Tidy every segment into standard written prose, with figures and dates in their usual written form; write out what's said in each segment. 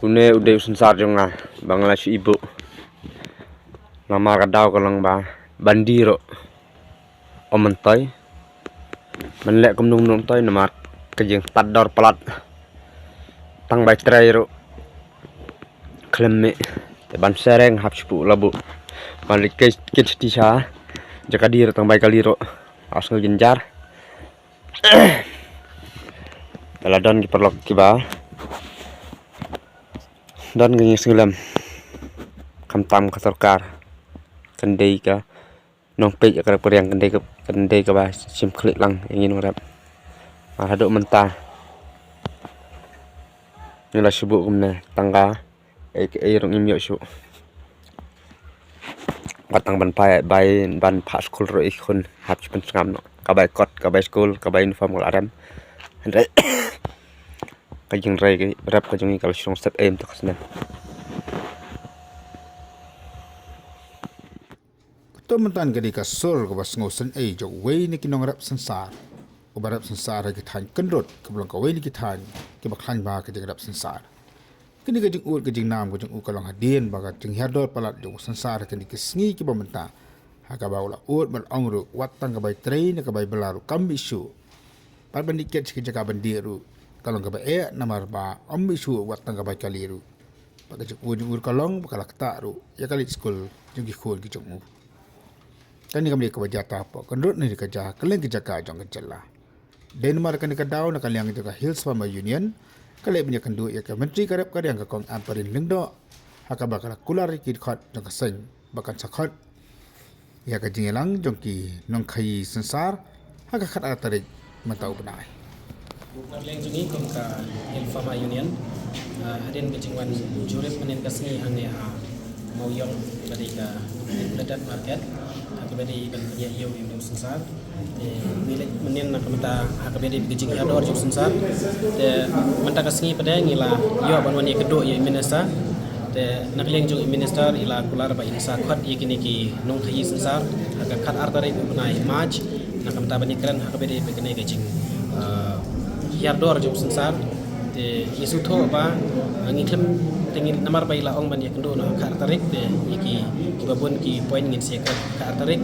Une udah sensar jonga Bangladesh ibu nama kadau kalang ba bandiro omentoy menlek kum nung toy nama kejeng pador pelat tang bai tray ro klemme ban sereng hap sepu labu balik ke tisha jaka dir tang bai kaliro asal genjar Daladon kiperlok kiba dan gini segelam kamtam ka sarkar kendai ka nong pe ka periang kendai ka ba sim klik lang ingin rap haduk mentah nila sibuk kumne tangga rong imyo su batang ban pai ban pa school ro ikun hap pen ngam no ka bai kot ka bai school ka bai uniform kal aram andre ka jing rai ke rap ka jing kal strong step aim to kasna Teman-teman gadi ka sur ka bas ngosen jo wei ni kinong rap sensar o barap sensar ki than kendrot ka blong ka wei ni ki than ki ba khan ba ka jing rap sensar kini ka jing ut ka jing nam ka jing u ka long hadien ba ka jing herdor palat jo sensar kini ki sngi ki ba menta ha ka ba ula ut mal ongru watang ka bai train ka bai belaru kambisu par bandiket ki jaga bandiru kalong ka ba namar ba ambisu watang ka bai kaliru ba ka jing ur kalong ba ka lakta ru ya kali school jing ki khol ki jong kan ni kami kebaja apa kendut ni kerja kalian kerja ka jong kecela Denmark kan kedau nak kalian juga Hills Farmer Union kalian punya kendu ya ke menteri karep ka yang ka kong amparin lengdo haka bakal kular ki khot jong ka seng bakan sakot ya ka jingelang jong ki nong khai sensar haka khat atarik matau benai Leng jungi kong ka Hills Farmer Union hadin ke jingwan jurip menin kasni ane mau yong dari ka Ledat Market hakabedi ban punya iyo yang sensar milik menin nak mata hakabedi bijing ador jung sensar te menta kasngi pada ngila yo ban wani kedo ya minister te nak leng jung minister ila kular ba insa khot ye kini ki nong khayi sensar haka khat artare bunai maj nak mata bani kran hakabedi begene ke jing yardor jung sensar te isu tho ba ngiklem tengin namar baila ong ban yakndo no ka tarik te iki babun ki point ngin se ka tarik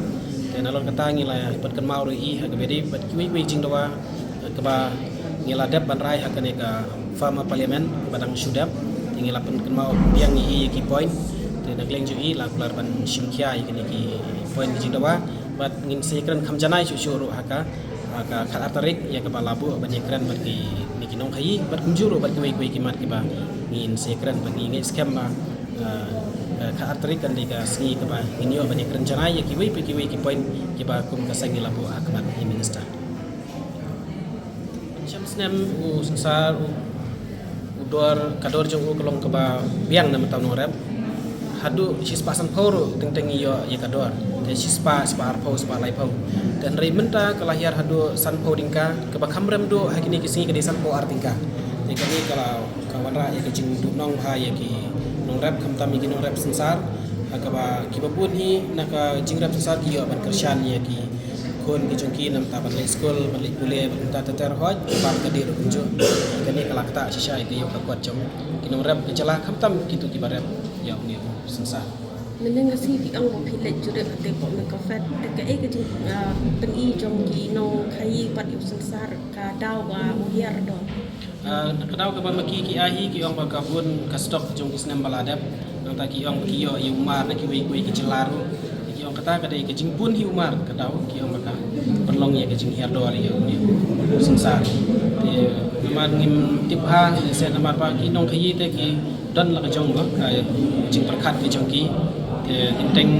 te nalon kata ngila pat kan mau ri ha bedi pat ki jing dawa ka ba ngila dep ban rai ha kane ka farmer parliament badang sudap ngila pen kan mau biang ni ki point te nagleng ju i la kular ban simkhya iki ki point jing dawa bat ngin se kran khamjanai chu ru ha ka ka tarik ya ka ba labu ban yakran bat ki niki nong khai bat kunjuru bat ki ki mat ki ba ngin sekran bagi ngai scam ba ka atrik kan diga sni ka ba inyo bani rencana ya kiwi ki point ki ba kum ka sangi labu akmat ni minister chamsnem u sensar u dor kador jong u kolong ka ba biang na mataw no rap hadu sispa san poro teng iyo ya kador te sispa arpo spa lai pau dan rementa kalahir hadu san po dingka ka ba kamrem do hakini ki sni ka di san po artingka ni kami kalau kawan rakyat ke jing nong ha ya ki nong rap kam tam ki nong rap sensar akaba ki babun hi naka jing rap sensar ki ban kershan ya ki kon ki jong ki nam ta ban school ban bule ban ta ter hoj ban ka dir unjo kani kala kata sisa ki yo ka kwat jong ki nong rap ke jala kam tam ki tu ki barap ya ni sensar mình ngasi bị ông một phi lệnh chủ đề để bọn mình có phép để cái cái từng y trong kỳ nông khai bắt yêu sinh sản cả đau và muhiar đó kadau ka ba maki ki ahi ki ong ba kabun ka stop jong isnam baladap nang ta ki ong ki yo umar na ki wi ki jelaru ki ong kata ka dei ki jing pun hi umar kadau ki ong ka perlong ya ki jing herdo ali yo ni sensar te man ngim tip ha se namar pa ki nong khai te ki don la ka jong ba ka jing perkhat ki jong ki te teng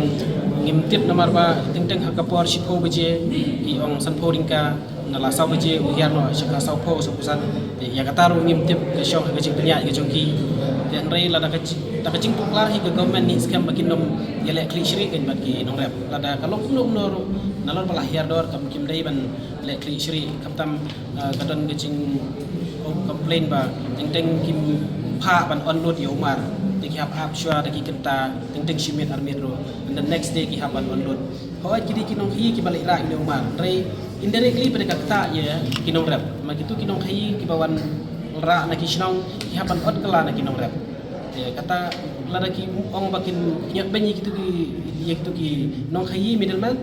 ngim tip namar ba teng hakapor shipo beje ki ong san podingka nala sau beje uhiar no shaka sau po so pusan ya kataru ngim tip ke syong ke jing penya ke jongki dan rei la da ka jing puklar hi ke government ni scam bakin dom yele klik shri kan bagi nong rap la da kalok lum no nalon pala hiar dor kam kim dei ban le klik shri kam tam kadon ke jing complain ba teng kim pha ban on load yo mar ki hab ap shwa da ki kenta teng shimit armit ro and the next day ki hab ban on load hawat ki nong hi ki balik ra yo mar rei indirectly pada kata ya kinong rap makitu kinong khai ki bawan ra na ki shnong ki hapan ot kala na kinong rap Ya kata lada ki ong bakin nyak banyi gitu ki nong khayi middleman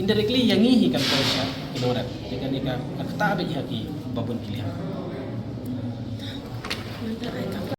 indirectly yangi hi kan kosa inorat dengan ika kata abe ki babun kilian. Mantap ai